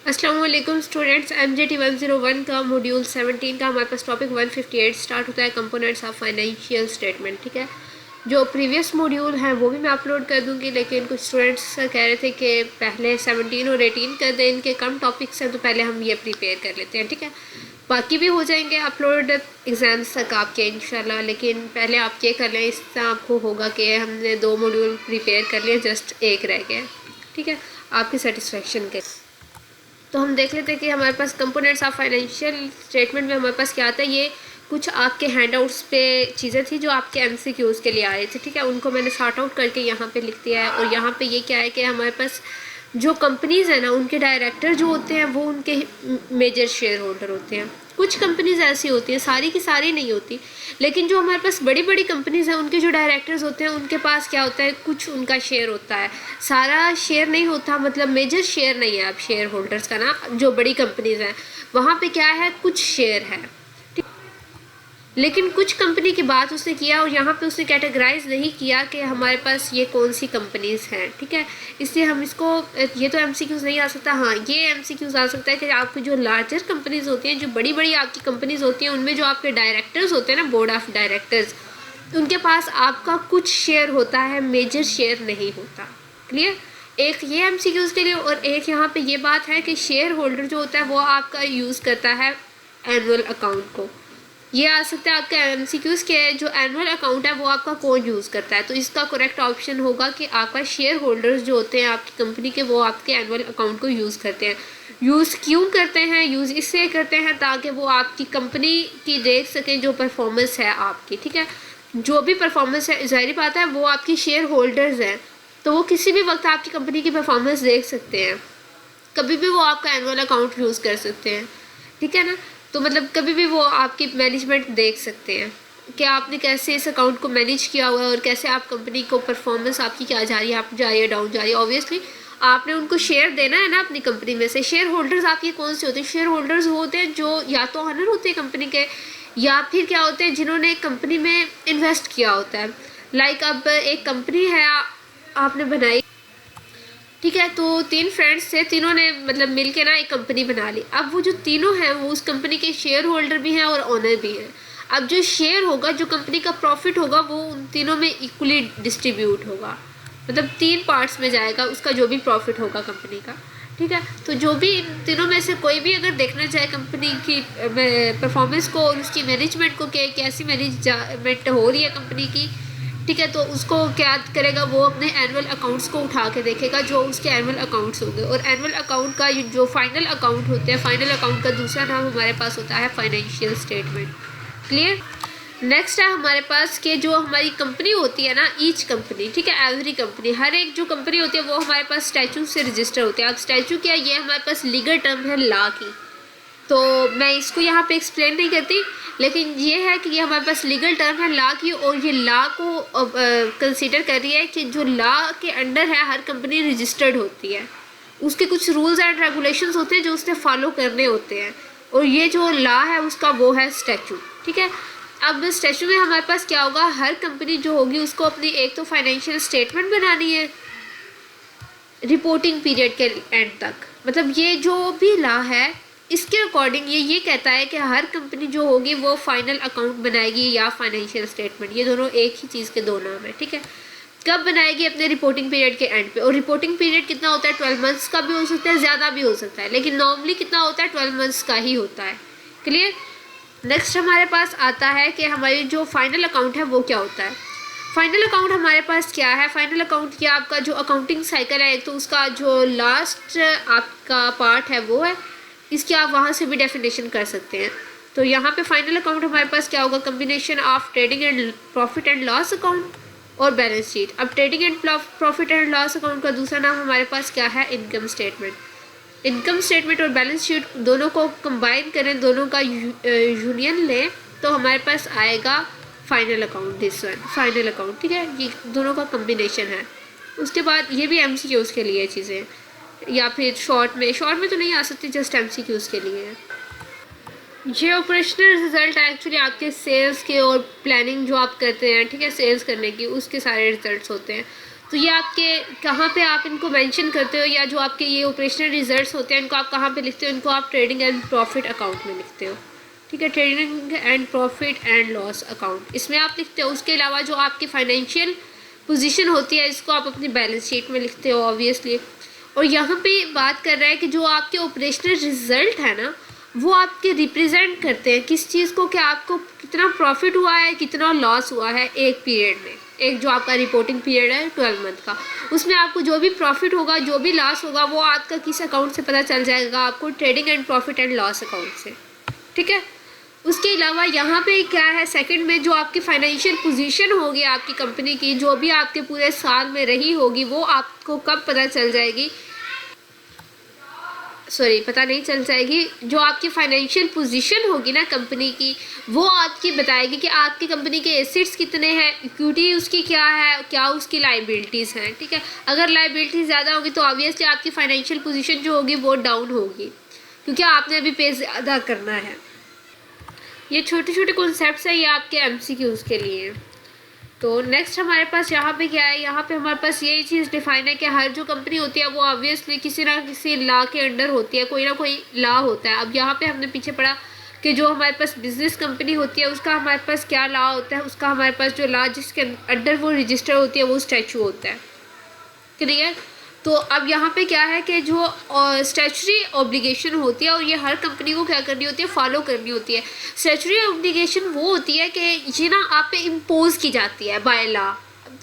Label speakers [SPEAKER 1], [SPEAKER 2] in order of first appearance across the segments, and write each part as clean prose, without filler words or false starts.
[SPEAKER 1] अस्सलाम वालेकुम students, MJT 101 का मॉड्यूल 17 का हमारे पास टॉपिक 158 स्टार्ट होता है, कंपोनेंट्स ऑफ फाइनेंशियल स्टेटमेंट। ठीक है, जो प्रीवियस मॉड्यूल हैं वो भी मैं अपलोड कर दूंगी, लेकिन कुछ स्टूडेंट्स कह रहे थे कि पहले 17 और 18 कर दें, इनके कम टॉपिक्स हैं तो पहले हम ये प्रिपेयर कर लेते हैं। ठीक है, बाकी भी हो जाएंगे अपलोड एग्ज़ाम्स तक आपके इंशाल्लाह, लेकिन पहले आप ये कर लें, इससे आपको होगा कि हमने 2 मॉड्यूल प्रिपेयर कर लिए, जस्ट एक रह गया। ठीक है, आपकी सेटिस्फेक्शन के। तो हम देख लेते हैं कि हमारे पास कंपोनेंट्स ऑफ फाइनेंशियल स्टेटमेंट में हमारे पास क्या आता है। ये कुछ आपके हैंडआउट्स पे चीज़ें थी जो आपके MCQs के लिए आए थे। ठीक है, उनको मैंने सॉर्ट आउट करके यहाँ पे लिख दिया है। और यहाँ पे ये क्या है कि हमारे पास जो कंपनीज़ हैं ना, उनके डायरेक्टर जो होते हैं वो उनके मेजर शेयर होल्डर होते हैं। कुछ कंपनीज़ ऐसी होती हैं, सारी की सारी नहीं होती, लेकिन जो हमारे पास बड़ी बड़ी कंपनीज़ हैं उनके जो डायरेक्टर्स होते हैं उनके पास क्या होता है, कुछ उनका शेयर होता है, सारा शेयर नहीं होता, मतलब मेजर शेयर नहीं है। आप शेयर होल्डर्स का ना, जो बड़ी कंपनीज़ हैं वहाँ पे क्या है, कुछ शेयर है। लेकिन कुछ कंपनी की बात उसने किया और यहाँ पे उसने कैटेगराइज नहीं किया कि हमारे पास ये कौन सी कंपनीज़ हैं। ठीक है, इसलिए हम इसको, ये तो MCQs नहीं आ सकता। हाँ, ये MCQs आ सकता है कि आपकी जो लार्जर कंपनीज़ होती हैं, जो बड़ी बड़ी आपकी कंपनीज़ होती हैं, उनमें जो आपके डायरेक्टर्स होते हैं ना, बोर्ड ऑफ डायरेक्टर्स, उनके पास आपका कुछ शेयर होता है, मेजर शेयर नहीं होता। क्लियर? एक ये MCQs के लिए, और एक यहाँ पे ये बात है कि शेयर होल्डर जो होता है वो आपका यूज़ करता है एनुअल अकाउंट को। ये आ सकता है आपके MCQs के, जो एनुअल अकाउंट है वो आपका कौन यूज़ करता है। तो इसका करेक्ट ऑप्शन होगा कि आपका शेयर होल्डर्स जो होते हैं आपकी कंपनी के, वो आपके एनुअल अकाउंट को यूज़ करते हैं। यूज़ क्यों करते हैं? यूज़ इसलिए करते हैं ताकि वो आपकी कंपनी की देख सकें जो परफॉर्मेंस है आपकी। ठीक है, जो भी परफॉर्मेंस है, ज़ाहिर बात है वो आपकी शेयर होल्डर्स हैं, तो वो किसी भी वक्त आपकी कंपनी की परफॉर्मेंस देख सकते हैं, कभी भी वो आपका एनुअल अकाउंट यूज़ कर सकते हैं। ठीक है ना, तो मतलब कभी भी वो आपकी मैनेजमेंट देख सकते हैं कि आपने कैसे इस अकाउंट को मैनेज किया हुआ है और कैसे आप कंपनी को परफॉर्मेंस आपकी क्या जा रही है, अप जा रही है, डाउन जा रही है। ऑब्वियसली आपने उनको शेयर देना है ना अपनी कंपनी में से। शेयर होल्डर्स आपके कौन से होते हैं? शेयर होल्डर्स होते हैं जो या तो ऑनर होते हैं कंपनी के, या फिर क्या होते हैं, जिन्होंने कंपनी में इन्वेस्ट किया होता है। लाइक अब एक कंपनी है आपने बनाई, ठीक है, तो 3 फ्रेंड्स थे, तीनों ने मतलब मिल के ना एक कंपनी बना ली। अब वो जो तीनों हैं वो उस कंपनी के शेयर होल्डर भी हैं और ओनर भी हैं। अब जो शेयर होगा, जो कंपनी का प्रॉफिट होगा, वो उन तीनों में इक्वली डिस्ट्रीब्यूट होगा, मतलब 3 पार्ट्स में जाएगा उसका जो भी प्रॉफिट होगा कंपनी का। ठीक है, तो जो भी इन तीनों में से कोई भी अगर देखना चाहे कंपनी की परफॉर्मेंस को और उसकी मैनेजमेंट को, कि कैसी मैनेजमेंट हो रही है कंपनी की, ठीक है, तो उसको क्या करेगा, वो अपने एनुअल अकाउंट्स को उठा के देखेगा, जो उसके एनुअल अकाउंट्स होंगे। और एनुअल अकाउंट का जो फाइनल अकाउंट होते हैं, फाइनल अकाउंट का दूसरा नाम हमारे पास होता है फाइनेंशियल स्टेटमेंट। क्लियर? नेक्स्ट है हमारे पास कि जो हमारी कंपनी होती है ना, ईच कंपनी, ठीक है, एवरी कंपनी, हर एक जो कंपनी होती है वो हमारे पास स्टैचू से रजिस्टर होते हैं। अब स्टैचू क्या है, ये हमारे पास लीगल टर्म है लॉ की, तो मैं इसको यहाँ पे एक्सप्लेन नहीं करती, लेकिन ये है कि ये हमारे पास लीगल टर्म है लॉ की, और ये लॉ को कंसीडर कर रही है कि जो लॉ के अंडर है हर कंपनी रजिस्टर्ड होती है, उसके कुछ रूल्स एंड रेगुलेशंस होते हैं जो उसने फॉलो करने होते हैं, और ये जो लॉ है उसका वो है स्टैचू। ठीक है, अब स्टैचू में हमारे पास क्या होगा, हर कंपनी जो होगी उसको अपनी एक तो फाइनेंशियल स्टेटमेंट बनानी है रिपोर्टिंग पीरियड के एंड तक। मतलब ये जो भी लॉ है इसके अकॉर्डिंग ये कहता है कि हर कंपनी जो होगी वो फाइनल अकाउंट बनाएगी या फाइनेंशियल स्टेटमेंट, ये दोनों एक ही चीज़ के दो नाम है। ठीक है, कब बनाएगी, अपने रिपोर्टिंग पीरियड के एंड पे। और रिपोर्टिंग पीरियड कितना होता है, 12 मंथ्स का भी हो सकता है, ज़्यादा भी हो सकता है, लेकिन नॉर्मली कितना होता है, 12 मंथ्स का ही होता है। क्लियर? नेक्स्ट हमारे पास आता है कि हमारी जो फाइनल अकाउंट है वो क्या होता है। फाइनल अकाउंट हमारे पास क्या है, फाइनल अकाउंट क्या आपका जो अकाउंटिंग साइकिल है, तो उसका जो लास्ट आपका पार्ट है वो है, इसकी आप वहाँ से भी डेफिनेशन कर सकते हैं। तो यहाँ पे फाइनल अकाउंट हमारे पास क्या होगा, combination of trading and profit and loss account और बैलेंस शीट। अब trading and profit and loss account का दूसरा नाम हमारे पास क्या है, इनकम स्टेटमेंट। इनकम स्टेटमेंट और बैलेंस शीट दोनों को कंबाइन करें, दोनों का यूनियन लें, तो हमारे पास आएगा final account, this one final account. ठीक है, ये दोनों का कम्बिनेशन है। उसके बाद ये भी MCQs के लिए चीज़ें, या फिर शॉर्ट में तो नहीं आ सकती, जस्ट MCQs के लिए है। ये ऑपरेशनल रिजल्ट एक्चुअली आपके सेल्स के और प्लानिंग जो आप करते हैं, ठीक है, सेल्स करने की, उसके सारे रिजल्ट्स होते हैं। तो ये आपके कहाँ पे आप इनको मेंशन करते हो, या जो आपके ये ऑपरेशनल रिजल्ट्स होते हैं इनको आप कहाँ पे लिखते हो, इनको आप ट्रेडिंग एंड प्रॉफिट अकाउंट में लिखते हो, ठीक है, trading and profit and loss account इसमें आप लिखते हो। उसके अलावा जो आपकी फाइनेंशियल पोजीशन होती है इसको आप अपनी बैलेंस शीट में लिखते हो ऑब्वियसली। और यहाँ पे बात कर रहा है कि जो आपके ऑपरेशनल रिजल्ट है ना वो आपके रिप्रेजेंट करते हैं किस चीज़ को, कि आपको कितना प्रॉफिट हुआ है, कितना लॉस हुआ है एक पीरियड में। एक जो आपका रिपोर्टिंग पीरियड है 12 मंथ का, उसमें आपको जो भी प्रॉफिट होगा, जो भी लॉस होगा, वो आपका किस अकाउंट से पता चल जाएगा, आपको trading and profit and loss account से, ठीक है। उसके अलावा यहाँ पे क्या है, सेकंड में जो आपकी फाइनेंशियल पोजीशन होगी आपकी कंपनी की, जो भी आपके पूरे साल में रही होगी, वो आपको कब पता चल जाएगी, पता नहीं चल जाएगी। जो आपकी फाइनेंशियल पोजीशन होगी ना कंपनी की, वो आपकी बताएगी कि आपकी कंपनी के एसेट्स कितने हैं, इक्विटी उसकी क्या है, क्या उसकी लाइबिलिटीज़ हैं, ठीक है। अगर लाइबिलिटीज़ ज़्यादा होगी तो ऑब्वियसली आपकी फाइनेंशियल पोजीशन जो होगी वो डाउन होगी, क्योंकि आपने अभी पे ज़्यादा करना है। ये छोटे छोटे कॉन्सेप्ट्स हैं, ये आपके एमसीक्यूज़ के लिए। तो नेक्स्ट हमारे पास यहाँ पे क्या है, यहाँ पे हमारे पास यही चीज़ डिफाइन है कि हर जो कंपनी होती है वो ऑब्वियसली किसी ना किसी लॉ के अंडर होती है, कोई ना कोई लॉ होता है। अब यहाँ पे हमने पीछे पढ़ा कि जो हमारे पास बिजनेस कंपनी होती है उसका हमारे पास क्या लॉ होता है, उसका हमारे पास जो लॉ जिसके अंडर वो रजिस्टर होती है वो स्टैचू होता है, क्लियर। तो अब यहाँ पे क्या है कि जो स्टैचुरी ऑब्लिगेशन होती है और ये हर कंपनी को क्या करनी होती है, फॉलो करनी होती है। स्टैचुरी ऑब्लिगेशन वो होती है कि ये ना आप पे इम्पोज की जाती है बाय लॉ।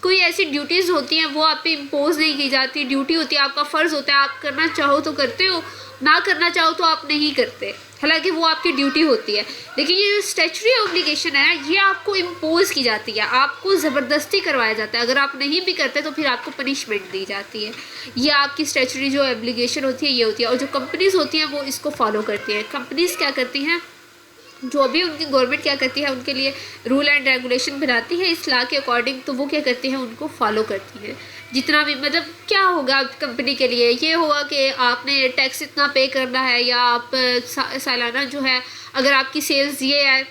[SPEAKER 1] कोई ऐसी ड्यूटीज़ होती हैं वो आप पे इम्पोज नहीं की जाती, ड्यूटी होती है, आपका फ़र्ज़ होता है, आप करना चाहो तो करते हो, ना करना चाहो तो आप नहीं करते, हालांकि वो आपकी ड्यूटी होती है। लेकिन ये जो स्टैचुरी ऑब्लिगेशन है ये आपको इम्पोज की जाती है, आपको ज़बरदस्ती करवाया जाता है। अगर आप नहीं भी करते तो फिर आपको पनिशमेंट दी जाती है। ये आपकी स्टैचुरी जो ऑब्लिगेशन होती है ये होती है। और जो कंपनीज़ होती हैं वो इसको फॉलो करती हैं। कंपनीज़ क्या करती हैं, जो भी उनकी गवर्नमेंट क्या करती है उनके लिए रूल एंड रेगुलेशन बनाती है इस लॉ के अकॉर्डिंग, तो वो क्या करती हैं उनको फॉलो करती हैं। जितना भी मतलब क्या होगा कंपनी के लिए, ये होगा कि आपने टैक्स इतना पे करना है, या आप सालाना जो है अगर आपकी सेल्स ये है,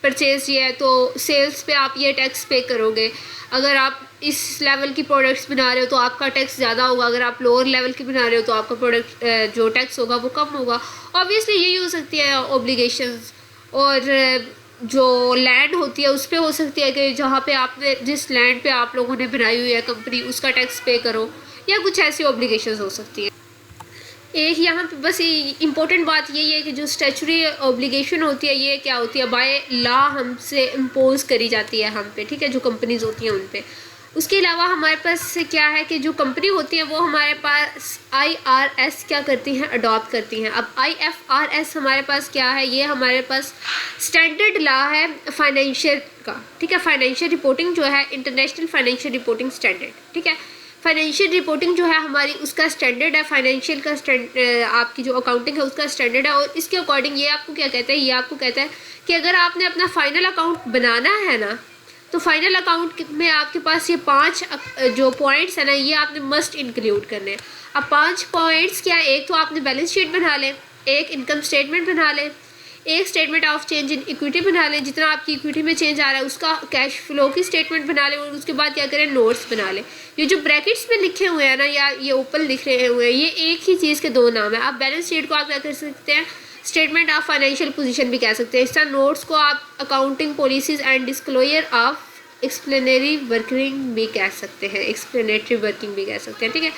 [SPEAKER 1] परचेज ये है, तो सेल्स पे आप ये टैक्स पे करोगे। अगर आप इस लेवल की प्रोडक्ट्स बना रहे हो तो आपका टैक्स ज़्यादा होगा, अगर आप लोअर लेवल की बना रहे हो तो आपका प्रोडक्ट जो टैक्स होगा वो कम होगा। ऑब्वियसली यही हो सकती है ऑब्लिगेशंस। और जो लैंड होती है उस पर हो सकती है कि जहाँ पे आपने जिस लैंड पे आप लोगों ने बनाई हुई है कंपनी उसका टैक्स पे करो, या कुछ ऐसी ऑब्लिगेशंस हो सकती है। एक यहाँ पे बस इम्पोर्टेंट बात यही है कि जो स्टैचुरी ऑब्लिगेशन होती है ये क्या होती है, बाय लॉ हमसे इम्पोज करी जाती है हम पे, ठीक है, जो कंपनीज होती हैं उन पे। उसके अलावा हमारे पास क्या है कि जो कंपनी होती है वो हमारे पास IRS क्या करती हैं, अडॉप्ट करती हैं। अब IFRS हमारे पास क्या है, ये हमारे पास स्टैंडर्ड लॉ है फाइनेंशियल का, ठीक है। फाइनेंशियल रिपोर्टिंग जो है इंटरनेशनल फाइनेंशियल रिपोर्टिंग स्टैंडर्ड, ठीक है। फाइनेंशियल रिपोर्टिंग जो है हमारी उसका स्टैंडर्ड है, फाइनेंशियल का आपकी जो अकाउंटिंग है उसका स्टैंडर्ड है। और इसके अकॉर्डिंग ये आपको क्या कहता है, ये आपको कहता है कि अगर आपने अपना फाइनल अकाउंट बनाना है ना, तो फाइनल अकाउंट में आपके पास ये 5 जो पॉइंट्स है ना ये आपने मस्ट इंक्लूड करने हैं। अब 5 पॉइंट्स क्या है, एक तो आपने बैलेंस शीट बना लें, एक इनकम स्टेटमेंट बना लें, एक statement of change in equity बना लें, जितना आपकी इक्विटी में चेंज आ रहा है उसका कैश फ्लो की स्टेटमेंट बना लें, और उसके बाद क्या करें, नोट्स बना लें। ये जो ब्रैकेट्स में लिखे हुए हैं ना या ये ऊपर लिख रहे हुए हैं, ये एक ही चीज़ के 2 नाम है। आप बैलेंस शीट को आप क्या कर सकते हैं, स्टेटमेंट ऑफ फाइनेंशियल पोजीशन भी कह सकते हैं। इस तरह नोट्स को आप accounting policies and disclosure of explanatory working भी कह सकते हैं, एक्सप्लेनेटरी वर्किंग भी कह सकते हैं, ठीक है।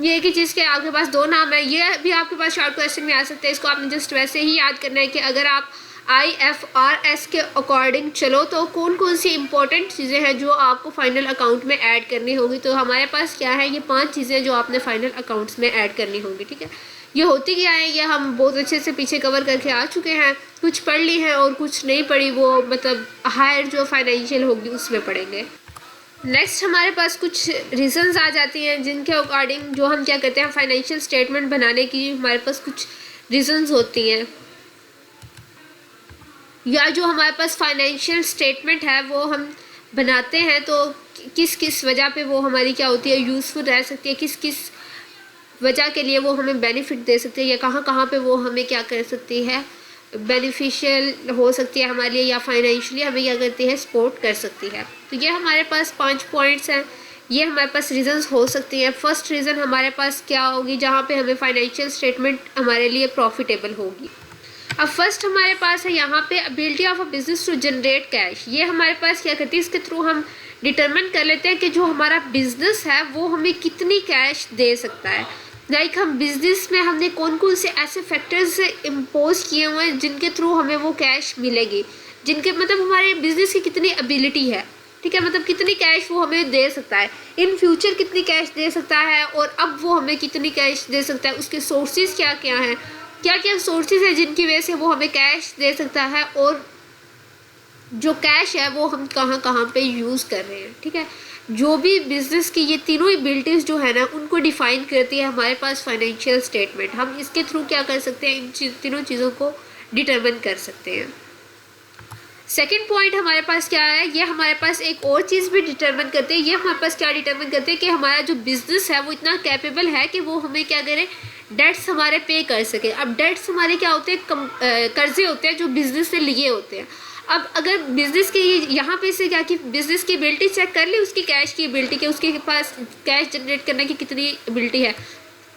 [SPEAKER 1] ये एक ही चीज़ के आपके पास 2 नाम है। ये भी आपके पास शॉर्ट क्वेश्चन में आ सकते हैं, इसको आपने जस्ट वैसे ही याद करना है कि अगर आप IFRS के अकॉर्डिंग चलो तो कौन कौन सी इंपॉर्टेंट चीज़ें हैं जो आपको फाइनल अकाउंट में ऐड करनी होगी। तो हमारे पास क्या है, ये 5 चीज़ें जो आपने फाइनल अकाउंट्स में ऐड करनी होगी, ठीक है। ये होती क्या है, ये हम बहुत अच्छे से पीछे कवर करके आ चुके हैं, कुछ पढ़ ली हैं और कुछ नहीं पढ़ी, वो मतलब हायर जो फाइनेंशियल होगी उसमें पढ़ेंगे। नेक्स्ट हमारे पास कुछ रीजंस आ जाती हैं जिनके अकॉर्डिंग जो हम क्या करते हैं, फाइनेंशियल स्टेटमेंट बनाने की हमारे पास कुछ रीजंस होती हैं, या जो हमारे पास फाइनेंशियल स्टेटमेंट है वो हम बनाते हैं तो किस किस वजह पे वो हमारी क्या होती है, यूज़फुल रह सकती है, किस किस वजह के लिए वो हमें बेनिफिट दे सकती है, या कहाँ कहाँ पे वो हमें क्या कर सकती है, बेनिफिशियल हो सकती है हमारे लिए, या फाइनेंशियली हमें क्या करती है, सपोर्ट कर सकती है। तो ये हमारे पास 5 पॉइंट्स हैं, ये हमारे पास रीजंस हो सकती हैं। फर्स्ट रीज़न हमारे पास क्या होगी, जहाँ पे हमें फाइनेंशियल स्टेटमेंट हमारे लिए प्रॉफिटेबल होगी। अब फर्स्ट हमारे पास है यहाँ पे ability of a business to generate cash. ये हमारे पास क्या करती है, इसके थ्रू हम डिटरमिन कर लेते हैं कि जो हमारा बिजनेस है वो हमें कितनी कैश दे सकता है। लाइक हम बिजनेस में हमने कौन कौन से ऐसे फैक्टर्स इम्पोज किए हुए हैं जिनके थ्रू हमें वो कैश मिलेगी, जिनके मतलब हमारे बिजनेस की कितनी एबिलिटी है, ठीक है, मतलब कितनी कैश वो हमें दे सकता है, इन फ्यूचर कितनी कैश दे सकता है और अब वो हमें कितनी कैश दे सकता है, उसके सोर्सेज क्या क्या हैं, क्या क्या सोर्सेज हैं जिनकी वजह से वो हमें कैश दे सकता है, और जो कैश है वो हम कहाँ कहाँ पे यूज़ कर रहे हैं। ठीक है, जो भी बिजनेस की ये तीनों एबिलिटीज़ जो है ना उनको डिफाइन करती है हमारे पास फाइनेंशियल स्टेटमेंट। हम इसके थ्रू क्या कर सकते हैं, इन तीनों चीज़ों को डिटरमिन कर सकते हैं। सेकेंड पॉइंट हमारे पास क्या है, ये हमारे पास एक और चीज़ भी डिटरमिन करते हैं। ये हमारे पास क्या डिटरमिन करते हैं कि हमारा जो बिजनेस है वो इतना कैपेबल है कि वो हमें क्या करे, डेट्स हमारे पे कर सके। अब डेट्स हमारे क्या होते हैं, कर्जे होते हैं जो बिजनेस ने लिए होते हैं। अब अगर बिजनेस की यहाँ पे से क्या कि बिजनेस की एबिलिटी चेक कर ली, उसकी कैश की एबिलिटी के, उसके पास कैश जनरेट करने की कितनी एबिलिटी है,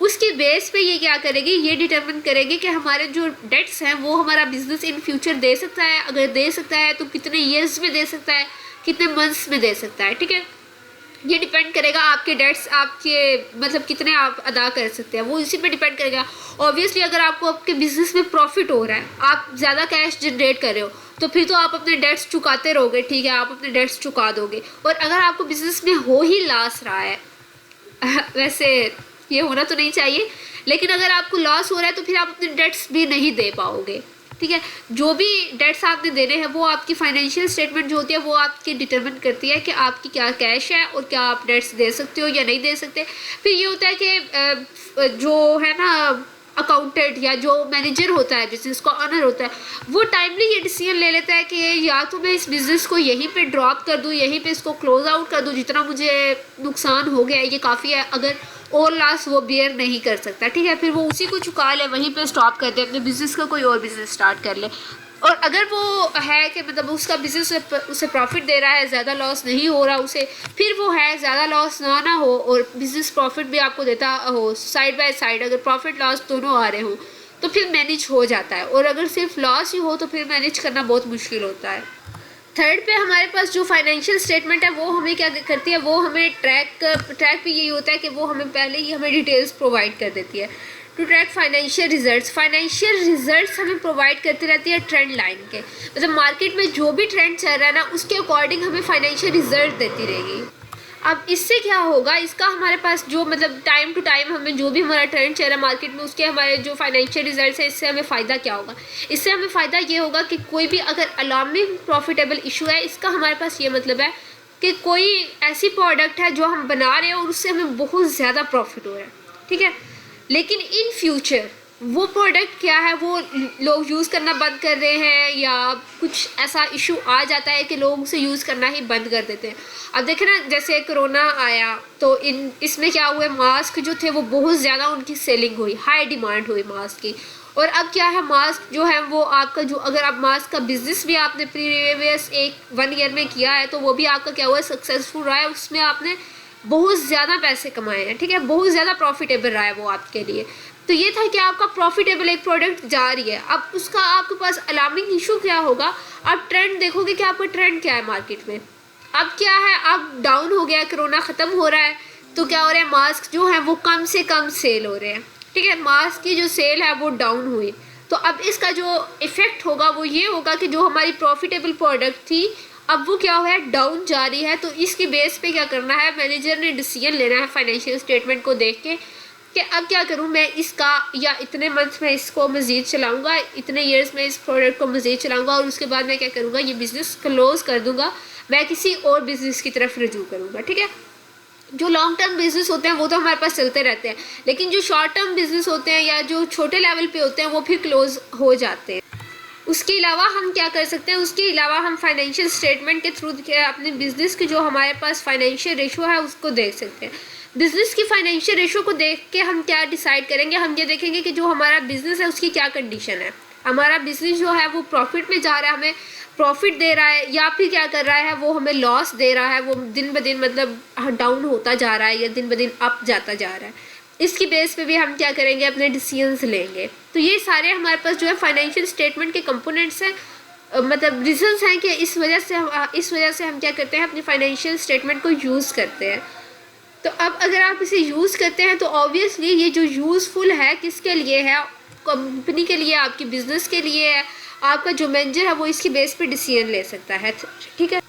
[SPEAKER 1] उसकी बेस पे ये क्या करेगी, ये डिटरमिन करेगी कि हमारे जो डेट्स हैं वो हमारा बिजनेस इन फ्यूचर दे सकता है। अगर दे सकता है तो कितने ईयर्स में दे सकता है, कितने मंथ्स में दे सकता है। ठीक है, ये डिपेंड करेगा आपके डेट्स आपके मतलब कितने आप अदा कर सकते हैं, वो इसी पे डिपेंड करेगा। ऑब्वियसली अगर आपको आपके बिजनेस में प्रॉफिट हो रहा है, आप ज़्यादा कैश जनरेट कर रहे हो, तो फिर तो आप अपने डेट्स चुकाते रहोगे। ठीक है, आप अपने डेट्स चुका दोगे। और अगर आपको बिजनेस में हो ही लॉस रहा है वैसे ये होना तो नहीं चाहिए, लेकिन अगर आपको लॉस हो रहा है तो फिर आप अपने डेट्स भी नहीं दे पाओगे। ठीक है, जो भी डेट्स आपने देने हैं वो आपकी फाइनेंशियल स्टेटमेंट जो होती है वो आपकी डिटरमिन करती है कि आपकी क्या कैश है और क्या आप डेट्स दे सकते हो या नहीं दे सकते। फिर ये होता है कि जो है ना अकाउंटेंट या जो मैनेजर होता है, बिजनेस का ऑनर होता है, वो टाइमली ये डिसीजन ले लेता है कि या तो मैं इस बिज़नेस को यहीं पे ड्रॉप कर दूँ, यहीं पे इसको क्लोज आउट कर दूँ, जितना मुझे नुकसान हो गया है ये काफ़ी है, अगर और लॉस वो बियर नहीं कर सकता। ठीक है, फिर वो उसी को चुका ले, वहीं पे स्टॉप कर दे, अपने बिजनेस का कोई और बिजनेस स्टार्ट कर ले। और अगर वो है कि मतलब उसका बिजनेस उसे प्रॉफिट दे रहा है, ज़्यादा लॉस नहीं हो रहा उसे, फिर वो है ज़्यादा लॉस ना हो और बिजनेस प्रॉफिट भी आपको देता हो, साइड बाय साइड अगर प्रॉफिट लॉस दोनों आ रहे हो तो फिर मैनेज हो जाता है। और अगर सिर्फ लॉस ही हो तो फिर मैनेज करना बहुत मुश्किल होता है। थर्ड पे हमारे पास जो फाइनेंशियल स्टेटमेंट है वो हमें क्या करती है, वो हमें ट्रैक भी यही होता है कि वो हमें पहले ही हमें डिटेल्स प्रोवाइड कर देती है to track financial results. Financial results हमें प्रोवाइड करती रहती है ट्रेंड लाइन के, मतलब मार्केट में जो भी ट्रेंड चल रहा है ना उसके अकॉर्डिंग हमें फाइनेंशियल रिजल्ट देती रहेगी। अब इससे क्या होगा, इसका हमारे पास जो मतलब टाइम टू टाइम हमें जो भी हमारा ट्रेंड चल रहा है मार्केट में उसके हमारे जो फाइनेंशियल रिजल्ट्स है, इससे हमें फ़ायदा क्या होगा, इससे हमें फ़ायदा ये होगा कि कोई भी अगर अलार्मिंग प्रॉफिटेबल इशू है, इसका हमारे पास ये मतलब है कि कोई ऐसी प्रोडक्ट है जो हम बना रहे हैं और उससे हमें बहुत ज़्यादा प्रॉफिट हो रहा है। ठीक है, लेकिन इन फ्यूचर वो प्रोडक्ट क्या है वो लोग यूज़ करना बंद कर रहे हैं या कुछ ऐसा इशू आ जाता है कि लोग उसे यूज़ करना ही बंद कर देते हैं। अब देखें ना, जैसे कोरोना आया तो इसमें क्या हुआ, मास्क जो थे वो बहुत ज़्यादा उनकी सेलिंग हुई, हाई डिमांड हुई मास्क की। और अब क्या है, मास्क जो है वो आपका जो अगर आप मास्क का बिजनेस भी आपने प्रीवियस 1 ईयर में किया है तो वो भी आपका क्या हुआ, सक्सेसफुल रहा है, उसमें आपने बहुत ज़्यादा पैसे कमाए हैं। ठीक है, बहुत ज़्यादा प्रॉफिटेबल रहा है वो आपके लिए। तो ये था कि आपका प्रॉफिटेबल एक प्रोडक्ट जा रही है। अब उसका आपके पास अलार्मिंग इशू क्या होगा, आप ट्रेंड देखोगे कि आपका ट्रेंड क्या है मार्केट में। अब क्या है, अब डाउन हो गया, कोरोना ख़त्म हो रहा है तो क्या हो रहा है, मास्क जो है वो कम से कम सेल हो रहे हैं। ठीक है, मास्क की जो सेल है वो डाउन हुई, तो अब इसका जो इफ़ेक्ट होगा वो ये होगा कि जो हमारी प्रॉफिटेबल प्रोडक्ट थी अब वो क्या हुआ है, डाउन जा रही है। तो इसकी बेस पे क्या करना है, मैनेजर ने डिसीजन लेना है फाइनेंशियल स्टेटमेंट को देख के कि अब क्या करूं मैं, इसका या इतने मंथ में इसको मज़ीद चलाऊंगा, इतने ईयर्स में इस प्रोडक्ट को मज़ीद चलाऊंगा और उसके बाद मैं क्या करूंगा, ये बिज़नेस क्लोज़ कर दूंगा, मैं किसी और बिज़नेस की तरफ रुजू करूंगा। ठीक है, जो लॉन्ग टर्म बिजनेस होते हैं वो तो हमारे पास चलते रहते हैं, लेकिन जो शॉर्ट टर्म बिजनेस होते हैं या जो छोटे लेवल पे होते हैं वो फिर क्लोज हो जाते हैं। उसके अलावा हम क्या कर सकते हैं, उसके अलावा हम फाइनेंशियल स्टेटमेंट के थ्रू अपने बिजनेस के जो हमारे पास फाइनेंशियल रेशो है उसको देख सकते हैं। बिजनेस की फाइनेंशियल रेशो को देख के हम क्या डिसाइड करेंगे, हम ये देखेंगे कि जो हमारा बिजनेस है उसकी क्या कंडीशन है। हमारा बिजनेस जो है वो प्रॉफिट में जा रहा है, हमें प्रॉफिट दे रहा है या फिर क्या कर रहा है, वो हमें लॉस दे रहा है, वो दिन ब दिन मतलब डाउन होता जा रहा है या दिन ब दिन अप जाता जा रहा है, इसकी बेस पे भी हम क्या करेंगे, अपने डिसीजंस लेंगे। तो ये सारे हमारे पास जो है फाइनेंशियल स्टेटमेंट के कंपोनेंट्स हैं, मतलब रीजंस हैं कि इस वजह से हम क्या करते हैं, अपनी फाइनेंशियल स्टेटमेंट को यूज़ करते हैं। तो अब अगर आप इसे यूज़ करते हैं तो ऑब्वियसली ये जो यूज़फुल है किसके लिए है, कंपनी के लिए, आपकी बिजनेस के लिए है, आपका जो मैनेजर है वो इसकी बेस पे डिसीजन ले सकता है, ठीक है।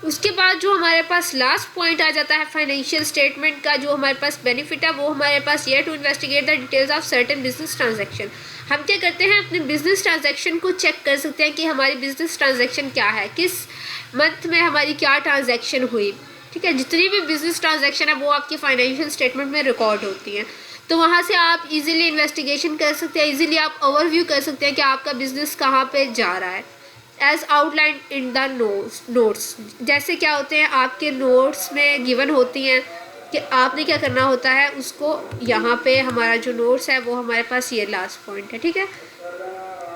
[SPEAKER 1] उसके बाद जो हमारे पास लास्ट पॉइंट आ जाता है फाइनेंशियल स्टेटमेंट का, जो हमारे पास बेनिफिट है वो हमारे पास ये, to investigate the details of certain business transaction. हम क्या करते हैं, अपने बिजनेस ट्रांजैक्शन को चेक कर सकते हैं कि हमारी बिजनेस ट्रांजैक्शन क्या है, किस मंथ में हमारी क्या ट्रांजैक्शन हुई, ठीक है। जितनी भी बिजनेस ट्रांजैक्शन है वो आपकी फाइनेंशियल स्टेटमेंट में रिकॉर्ड होती हैं। तो वहाँ से आप इजीली इन्वेस्टिगेशन कर सकते हैं, इजीली आप ओवरव्यू कर सकते हैं कि आपका बिजनेस कहाँ पे जा रहा है, as outline in the notes. जैसे क्या होते हैं, आपके नोट्स में गिवन होती हैं कि आपने क्या करना होता है उसको, यहाँ पे हमारा जो नोट्स है वो हमारे पास ये लास्ट पॉइंट है, ठीक है।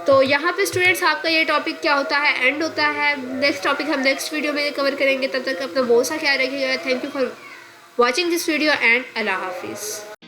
[SPEAKER 1] तो यहाँ पे स्टूडेंट्स आपका ये टॉपिक क्या होता है, एंड होता है। नेक्स्ट टॉपिक हम नेक्स्ट वीडियो में कवर करेंगे, तब तक अपना बहुत सा ख्याल रखिएगा। Thank you for watching this video and अल्लाह हाफिज़।